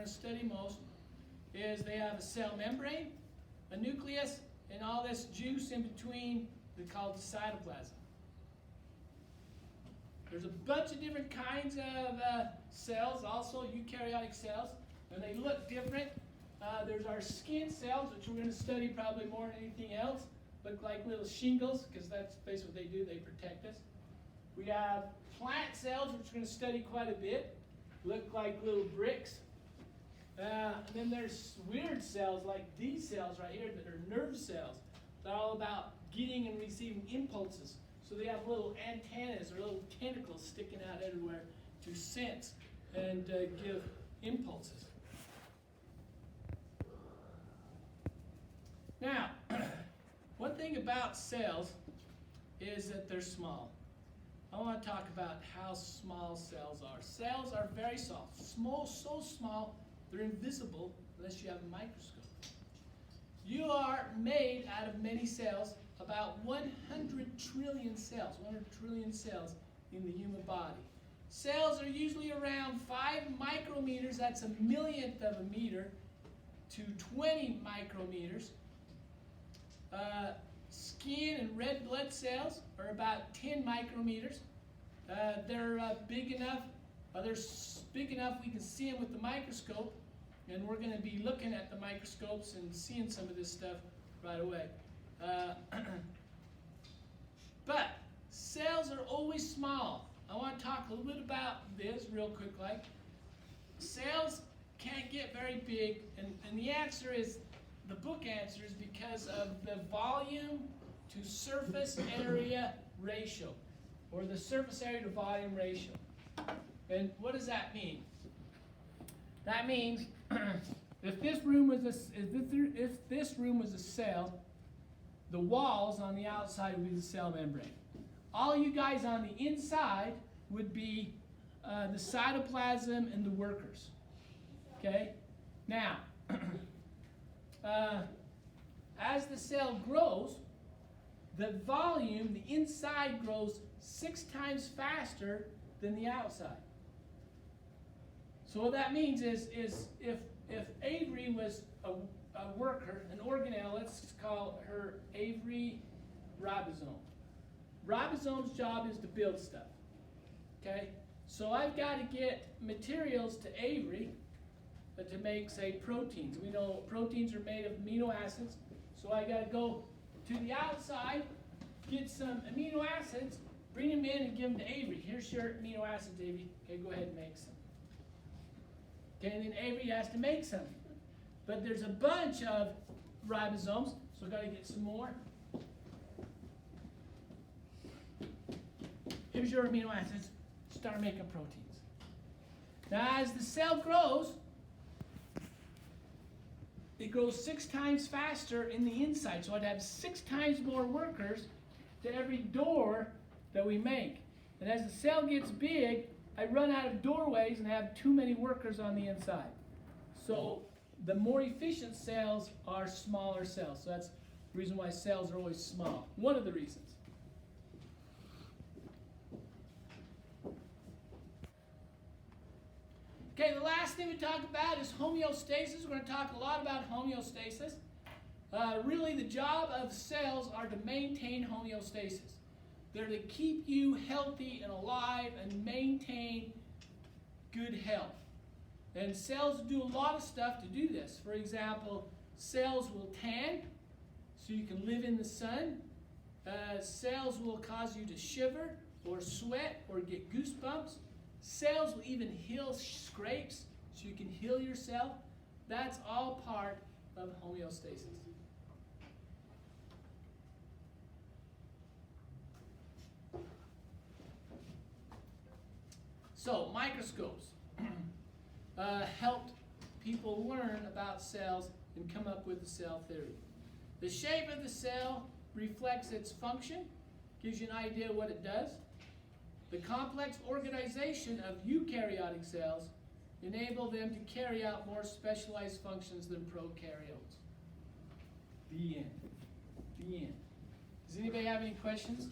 to study most, is they have a cell membrane, a nucleus, and all this juice in between called the cytoplasm. There's a bunch of different kinds of cells, also eukaryotic cells, and they look different. There's our skin cells, which we're going to study probably more than anything else. Look like little shingles, because that's basically what they do, they protect us. We have plant cells, which we're going to study quite a bit. Look like little bricks. And then there's weird cells like these cells right here that are nerve cells. They're all about getting and receiving impulses. So they have little antennas or little tentacles sticking out everywhere to sense and give impulses. Now, one thing about cells is that they're small. I want to talk about how small cells are. Cells are very soft, small, so small they're invisible unless you have a microscope. You are made out of many cells, about 100 trillion cells, 100 trillion cells in the human body. Cells are usually around 5 micrometers, that's a millionth of a meter, to 20 micrometers. Skin and red blood cells are about 10 micrometers. They're big enough, big enough we can see them with the microscope, and we're going to be looking at the microscopes and seeing some of this stuff right away. But cells are always small. I want to talk a little bit about this real quick. Like, cells can't get very big, and the answer is, the book answer is because of the volume to surface area ratio, or the surface area to volume ratio. And what does that mean? That means if this room was a cell, the walls on the outside would be the cell membrane. All you guys on the inside would be the cytoplasm and the workers. Okay? Now, as the cell grows, the volume, the inside grows 6 times faster than the outside. So what that means is if Avery was a worker, an organelle, let's call her Avery ribosome. Ribosome's job is to build stuff. Okay? So I've got to get materials to Avery to make, say, proteins. We know proteins are made of amino acids, so I got to go to the outside, get some amino acids, bring them in and give them to Avery. Here's your amino acids, Avery. Okay, go ahead and make some. Okay, and then Avery has to make some. But there's a bunch of ribosomes, so I've got to get some more. Here's your amino acids. Start making proteins. Now, as the cell grows, it grows 6 times faster in the inside. So I'd have 6 times more workers to every door that we make. And as the cell gets big, I run out of doorways and have too many workers on the inside. So the more efficient cells are smaller cells. So that's the reason why cells are always small. One of the reasons. Okay, the last thing we talk about is homeostasis. We're going to talk a lot about homeostasis. Really, the job of cells are to maintain homeostasis. They're to keep you healthy and alive and maintain good health. And cells do a lot of stuff to do this. For example, cells will tan, so you can live in the sun. Cells will cause you to shiver or sweat or get goosebumps. Cells will even heal scrapes, so you can heal yourself. That's all part of homeostasis. So, microscopes helped people learn about cells and come up with the cell theory. The shape of the cell reflects its function, gives you an idea what it does. The complex organization of eukaryotic cells enable them to carry out more specialized functions than prokaryotes. The end. The end. Does anybody have any questions?